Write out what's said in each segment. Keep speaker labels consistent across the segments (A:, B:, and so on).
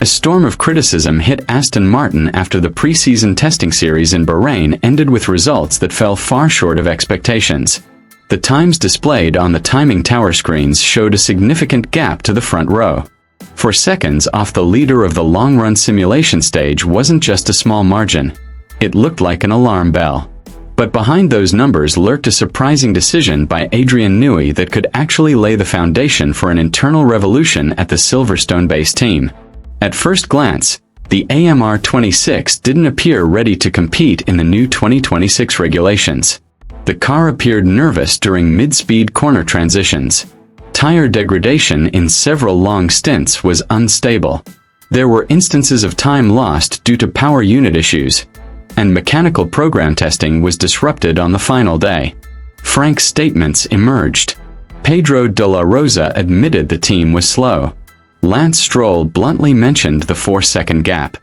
A: A storm of criticism hit Aston Martin after the pre-season testing series in Bahrain ended with results that fell far short of expectations. The times displayed on the timing tower screens showed a significant gap to the front row. 4 seconds off the leader of the long-run simulation stage wasn't just a small margin. It looked like an alarm bell. But behind those numbers lurked a surprising decision by Newey that could actually lay the foundation for an internal revolution at the Silverstone-based team. At first glance, the AMR26 didn't appear ready to compete in the new 2026 regulations. The car appeared nervous during mid-speed corner transitions. Tire degradation in several long stints was unstable. There were instances of time lost due to power unit issues, and mechanical program testing was disrupted on the final day. Frank statements emerged. Pedro de la Rosa admitted the team was slow. Lance Stroll bluntly mentioned the 4-second gap.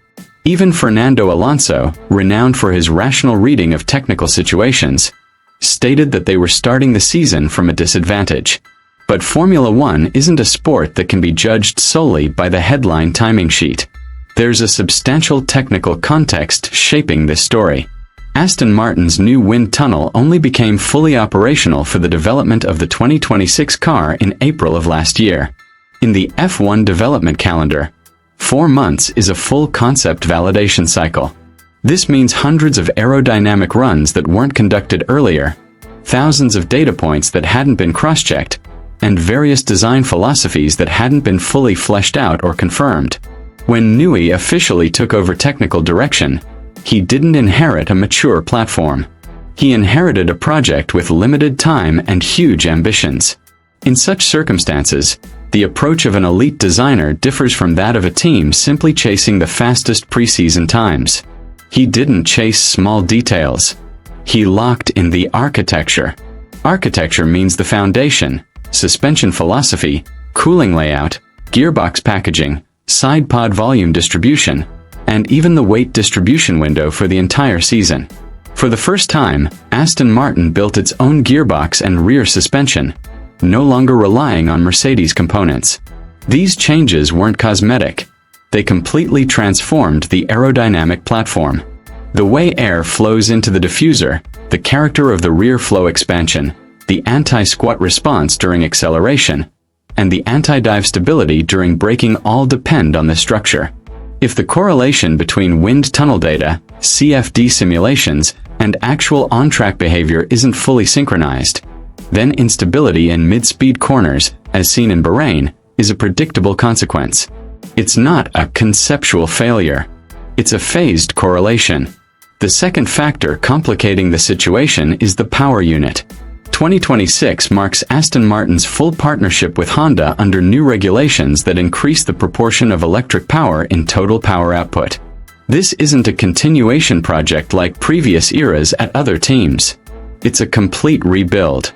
A: Even Fernando Alonso, renowned for his rational reading of technical situations, stated that they were starting the season from a disadvantage. But Formula One isn't a sport that can be judged solely by the headline timing sheet. There's a substantial technical context shaping this story. Aston Martin's new wind tunnel only became fully operational for the development of the 2026 car in April of last year. In the F1 development calendar, 4 months is a full concept validation cycle. This means hundreds of aerodynamic runs that weren't conducted earlier, thousands of data points that hadn't been cross-checked, and various design philosophies that hadn't been fully fleshed out or confirmed. When Newey officially took over technical direction, he didn't inherit a mature platform. He inherited a project with limited time and huge ambitions. In such circumstances, the approach of an elite designer differs from that of a team simply chasing the fastest preseason times. He didn't chase small details. He locked in the architecture. Architecture means the foundation, suspension philosophy, cooling layout, gearbox packaging, side pod volume distribution, and even the weight distribution window for the entire season. For the first time, Aston Martin built its own gearbox and rear suspension, no longer relying on Mercedes components. These changes weren't cosmetic. They completely transformed the aerodynamic platform. The way air flows into the diffuser, the character of the rear flow expansion, the anti-squat response during acceleration, and the anti-dive stability during braking all depend on this structure. If the correlation between wind tunnel data, CFD simulations, and actual on-track behavior isn't fully synchronized, then instability in mid-speed corners, as seen in Bahrain, is a predictable consequence. It's not a conceptual failure. It's a phased correlation. The second factor complicating the situation is the power unit. 2026 marks Aston Martin's full partnership with Honda under new regulations that increase the proportion of electric power in total power output. This isn't a continuation project like previous eras at other teams. It's a complete rebuild.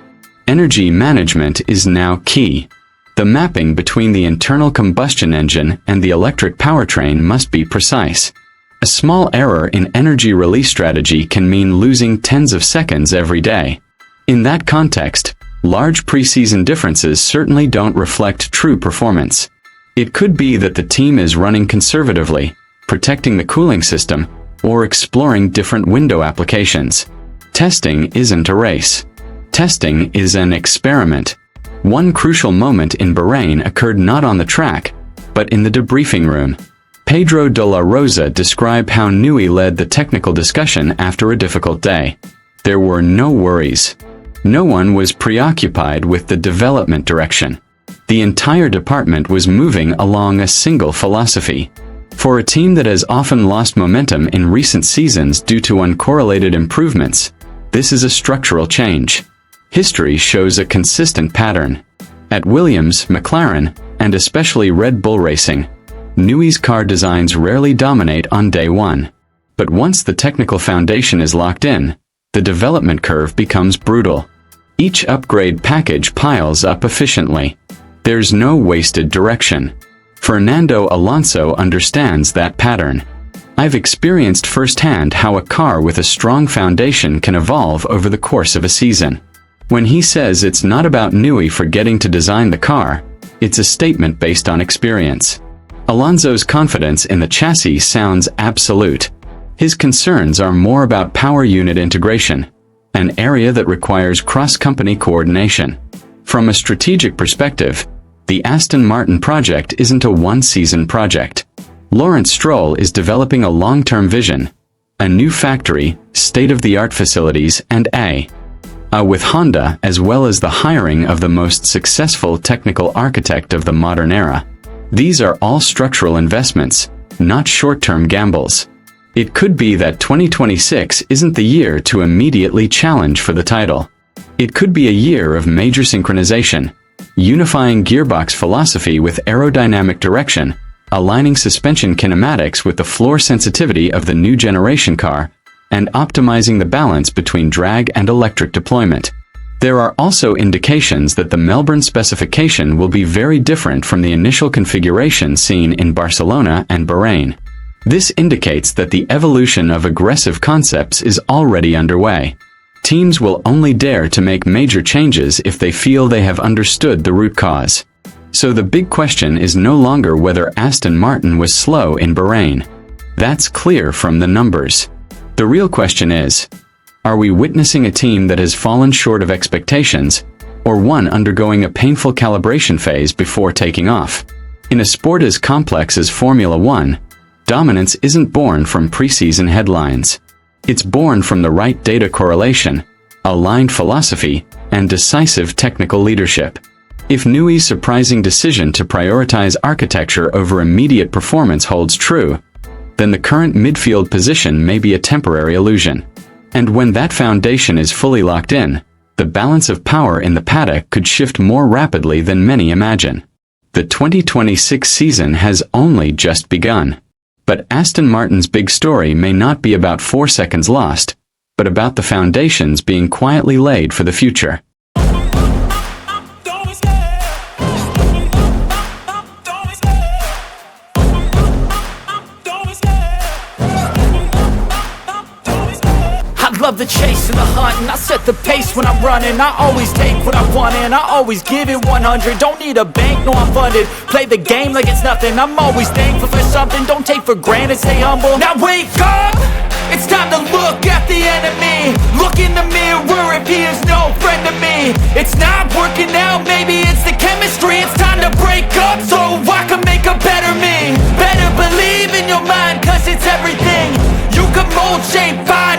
A: Energy management is now key. The mapping between the internal combustion engine and the electric powertrain must be precise. A small error in energy release strategy can mean losing tens of seconds every day. In that context, large preseason differences certainly don't reflect true performance. It could be that the team is running conservatively, protecting the cooling system, or exploring different window applications. Testing isn't a race. Testing is an experiment. One crucial moment in Bahrain occurred not on the track, but in the debriefing room. Pedro de la Rosa described how Newey led the technical discussion after a difficult day. There were no worries. No one was preoccupied with the development direction. The entire department was moving along a single philosophy. For a team that has often lost momentum in recent seasons due to uncorrelated improvements, this is a structural change. History shows a consistent pattern. At Williams, McLaren, and especially Red Bull Racing, Newey's car designs rarely dominate on day one. But once the technical foundation is locked in, the development curve becomes brutal. Each upgrade package piles up efficiently. There's no wasted direction. Fernando Alonso understands that pattern. I've experienced firsthand how a car with a strong foundation can evolve over the course of a season. When he says it's not about Newey forgetting to design the car, it's a statement based on experience. Alonso's confidence in the chassis sounds absolute. His concerns are more about power unit integration, an area that requires cross-company coordination. From a strategic perspective, the Aston Martin project isn't a one-season project. Lawrence Stroll is developing a long-term vision, a new factory, state-of-the-art facilities, and with Honda, as well as the hiring of the most successful technical architect of the modern era. These are all structural investments, not short-term gambles. It could be that 2026 isn't the year to immediately challenge for the title. It could be a year of major synchronization, unifying gearbox philosophy with aerodynamic direction, aligning suspension kinematics with the floor sensitivity of the new generation car, and optimizing the balance between drag and electric deployment. There are also indications that the Melbourne specification will be very different from the initial configuration seen in Barcelona and Bahrain. This indicates that the evolution of aggressive concepts is already underway. Teams will only dare to make major changes if they feel they have understood the root cause. So the big question is no longer whether Aston Martin was slow in Bahrain. That's clear from the numbers. The real question is, are we witnessing a team that has fallen short of expectations, or one undergoing a painful calibration phase before taking off? In a sport as complex as Formula One, dominance isn't born from preseason headlines. It's born from the right data correlation, aligned philosophy, and decisive technical leadership. If Newey's surprising decision to prioritize architecture over immediate performance holds true, then the current midfield position may be a temporary illusion. And when that foundation is fully locked in, the balance of power in the paddock could shift more rapidly than many imagine. The 2026 season has only just begun. But Aston Martin's big story may not be about 4 seconds lost, but about the foundations being quietly laid for the future.
B: Love the chase and the hunt, and I set the pace when I'm running. I always take what I want and I always give it 100. Don't need a bank, no I'm funded. Play the game like it's nothing. I'm always thankful for something. Don't take for granted, stay humble. Now wake up! It's time to look at the enemy. Look in the mirror if he is no friend to me. It's not working out, maybe it's the chemistry. It's time to break up so I can make a better me. Better believe in your mind, cause it's everything. You can mold, shape, vibe